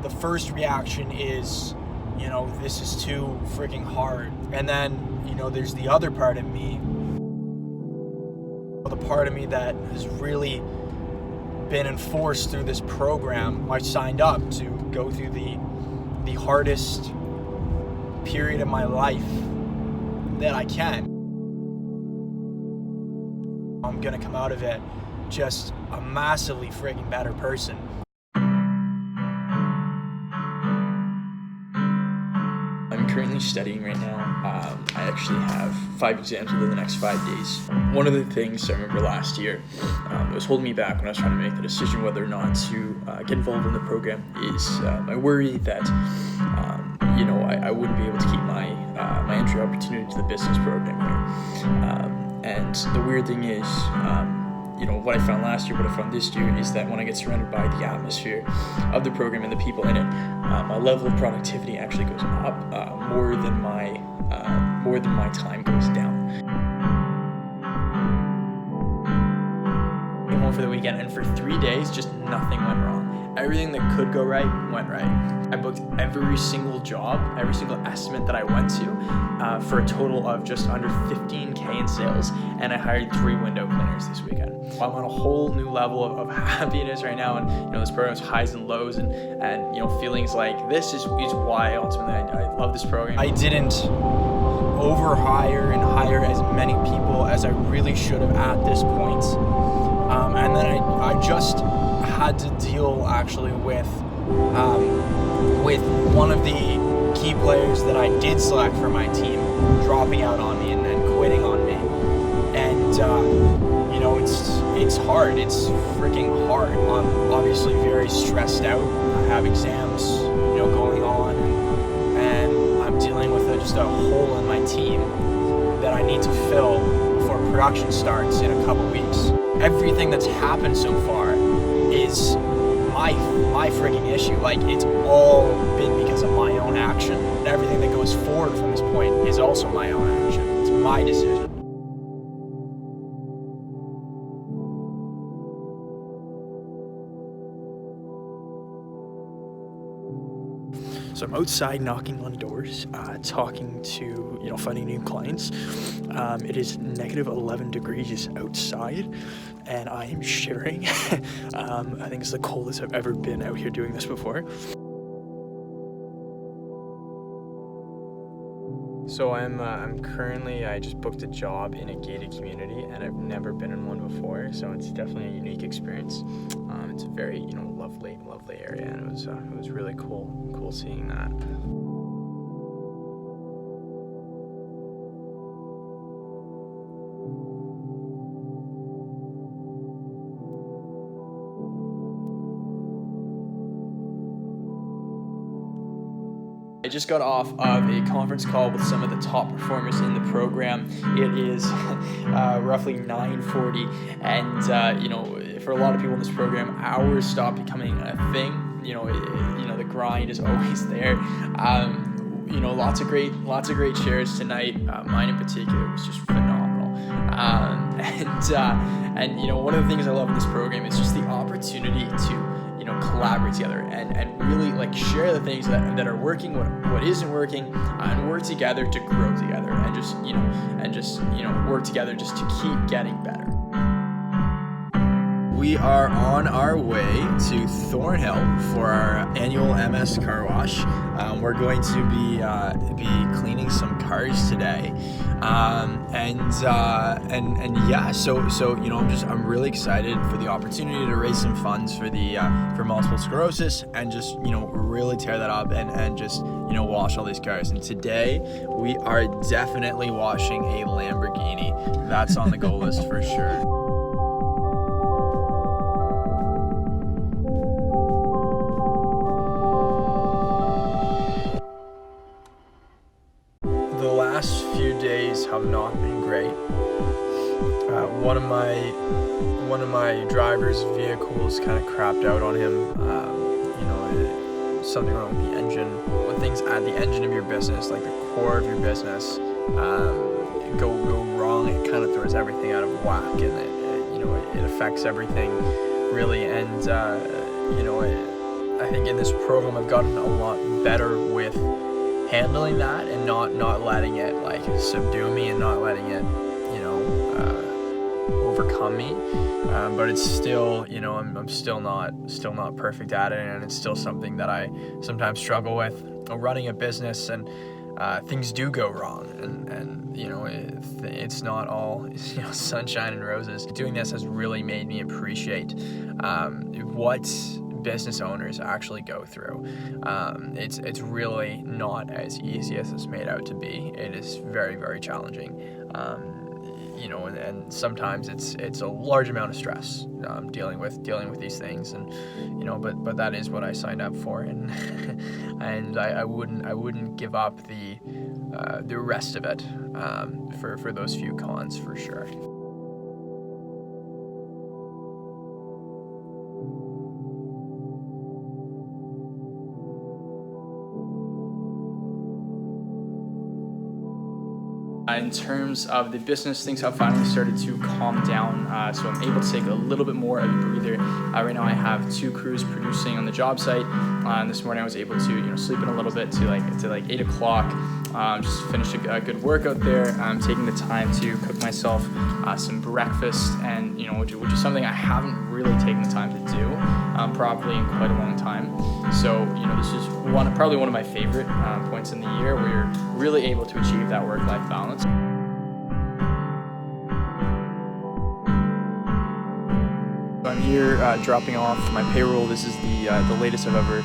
the first reaction is, this is too freaking hard. And then, there's the other part of me, the part of me that has really been enforced through this program. I signed up to go through the hardest period of my life that I can. I'm gonna come out of it just a massively friggin' better person. I'm currently studying right now. I actually have 5 exams within the next 5 days. One of the things I remember last year that was holding me back when I was trying to make the decision whether or not to get involved in the program is my worry that I wouldn't be able to keep my entry opportunity to the business program here. And the weird thing is, what I found last year, what I found this year is that when I get surrounded by the atmosphere of the program and the people in it, my level of productivity actually goes up more than my time goes down. I came home for the weekend, and for 3 days, just nothing went wrong. Everything that could go right went right. I booked every single job, every single estimate that I went to for a total of just under $15K in sales, and I hired 3 window cleaners this weekend. I'm on a whole new level of happiness right now, and this program's highs and lows, and feelings like this is why ultimately I love this program. I didn't overhire and hire as many people as I really should have at this point, and then I just had to deal actually with one of the key players that I did select for my team dropping out on me and quitting on me. And it's hard. It's freaking hard. I'm obviously very stressed out. I have exams going on, and I'm dealing with just a hole in my team that I need to fill before production starts in a couple weeks. Everything that's happened so far is my frigging issue. Like, it's all been because of my own action. And everything that goes forward from this point is also my own action. It's my decision. So I'm outside knocking on doors, talking to, finding new clients. It is negative 11 degrees outside, and I am shivering. I think it's the coldest I've ever been out here doing this before. So I'm currently, I just booked a job in a gated community, and I've never been in one before, so it's definitely a unique experience. It's a very, lovely area, and it was really cool seeing that. I just got off of a conference call with some of the top performers in the program. It is roughly 9:40, and for a lot of people in this program, hours stop becoming a thing. The grind is always there. Lots of great shares tonight. Mine in particular was just phenomenal. And one of the things I love in this program is just the opportunity to collaborate together and really share the things that are working, what isn't working, and work together to grow together, and just work together just to keep getting better. We are on our way to Thornhill for our annual MS Car Wash. We're going to be cleaning some cars today, I'm really excited for the opportunity to raise some funds for multiple sclerosis, and just really tear that up and just wash all these cars. And today we are definitely washing a Lamborghini. That's on the goal list for sure. Few days have not been great. One of my driver's vehicles kind of crapped out on him. Something wrong with the engine. When things at the engine of your business, like the core of your business, go wrong, it kind of throws everything out of whack, and it affects everything really. And I think in this program I've gotten a lot better with handling that and not letting it like subdue me and not letting it, overcome me. But it's still, I'm still not perfect at it, and it's still something that I sometimes struggle with. Running a business, and things do go wrong, and it's not all sunshine and roses. Doing this has really made me appreciate what business owners actually go through. It's really not as easy as it's made out to be. It is very, very challenging. And sometimes it's a large amount of stress dealing with these things, and but that is what I signed up for, and and I wouldn't give up the rest of it for those few cons, for sure. In terms of the business, things have finally started to calm down, so I'm able to take a little bit more of a breather. Right now I have 2 crews producing on the job site, and this morning I was able to sleep in a little bit to like 8 o'clock. Just finished a good workout there. I'm taking the time to cook myself some breakfast, and which is something I haven't really taken the time to do properly in quite a long time. So this is probably one of my favorite points in the year where you're really able to achieve that work-life balance. So I'm here dropping off my payroll. This is the latest I've ever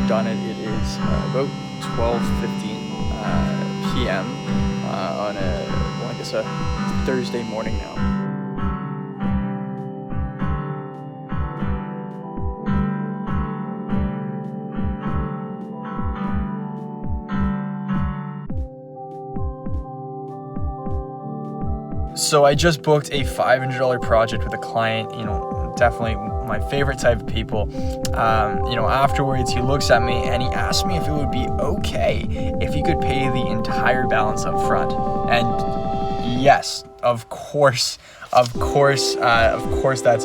done it. It is about 12:15 p.m. on a Thursday morning now. So I just booked a $500 project with a client, definitely my favorite type of people. Afterwards he looks at me and he asked me if it would be okay if he could pay the entire balance up front. And yes, of course that's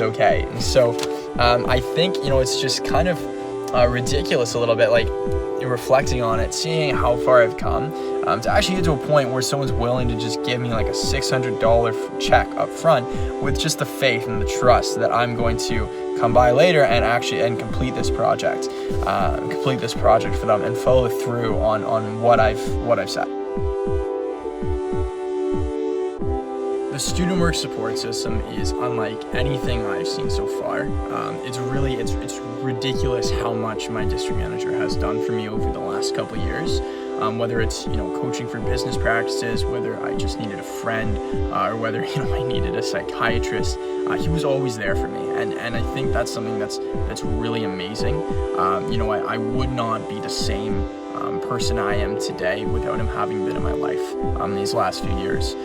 okay. And so I think, it's just kind of ridiculous a little bit, like reflecting on it, seeing how far I've come, to actually get to a point where someone's willing to just give me like a $600 check up front with just the faith and the trust that I'm going to come by later and complete this project for them and follow through on what I've said. The Student Work support system is unlike anything I've seen so far. It's ridiculous how much my district manager has done for me over the last couple of years. Whether it's coaching for business practices, whether I just needed a friend, or whether I needed a psychiatrist, he was always there for me, and I think that's something that's really amazing. I would not be the same person I am today without him having been in my life these last few years.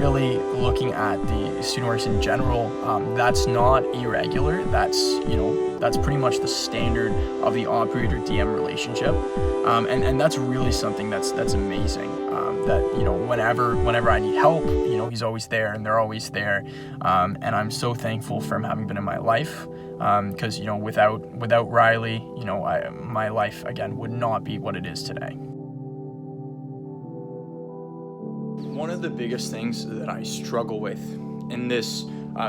Really looking at the Student Works in general, that's not irregular. That's pretty much the standard of the operator-DM relationship, and that's really something that's amazing. That whenever I need help, he's always there, and they're always there, and I'm so thankful for him having been in my life. Because without Riley, my life again would not be what it is today. One of the biggest things that I struggle with in this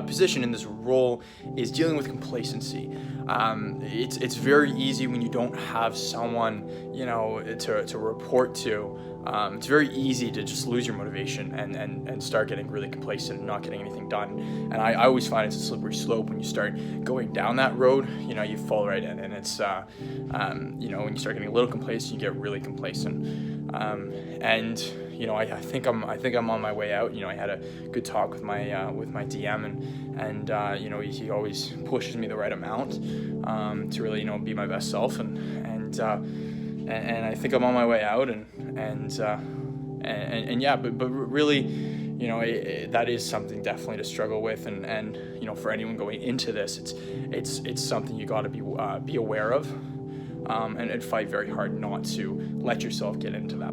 position, in this role, is dealing with complacency. It's very easy when you don't have someone to report to. It's very easy to just lose your motivation and start getting really complacent and not getting anything done. And I always find it's a slippery slope. When you start going down that road, you fall right in, and it's when you start getting a little complacent, you get really complacent. I think I'm on my way out. I had a good talk with my DM, and he always pushes me the right amount to really be my best self, and I think I'm on my way out, but really, that is something definitely to struggle with, and for anyone going into this, it's something you got to be aware of, and fight very hard not to let yourself get into that.